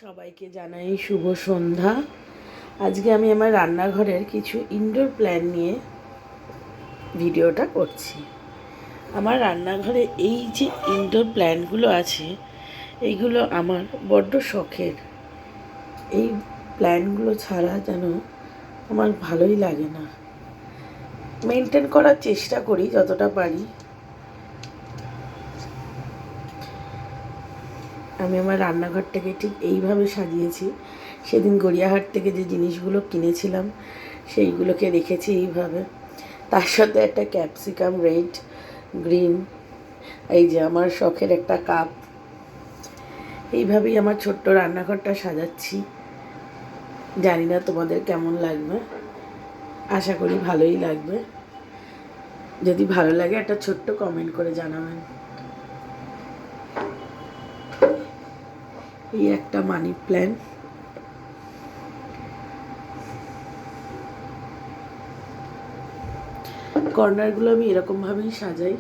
সবাইকে জানাই শুভ সন্ধ্যা। আজকে আমি আমার রান্নাঘরের কিছু ইনডোর প্ল্যান্ট নিয়ে ভিডিওটা করছি। আমার রান্নাঘরে এই যে ইনডোর প্ল্যান্টগুলো আছে, এইগুলো আমার বড্ড শখের। এই প্ল্যান্টগুলো ছাড়া যেন আমার ভালোই লাগে না। মেনটেন করার চেষ্টা করি যতটা পারি। আমি আমার রান্নাঘরটাকে ঠিক এইভাবে সাজিয়েছি। সেদিন গড়িয়াহাট থেকে যে জিনিসগুলো কিনেছিলাম সেইগুলোকে রেখেছি এইভাবে। তার সাথে একটা ক্যাপসিকাম রেড, গ্রিন, এই যে আমার শখের একটা কাপ। এইভাবেই আমার ছোট্ট রান্নাঘরটা সাজাচ্ছি। জানি না তোমাদের কেমন লাগবে, আশা করি ভালোই লাগবে। যদি ভালো লাগে একটা ছোট্ট কমেন্ট করে জানাবেন। এই একটা মানি প্ল্যান্ট, কর্নারগুলো আমি এরকমভাবেই সাজাই।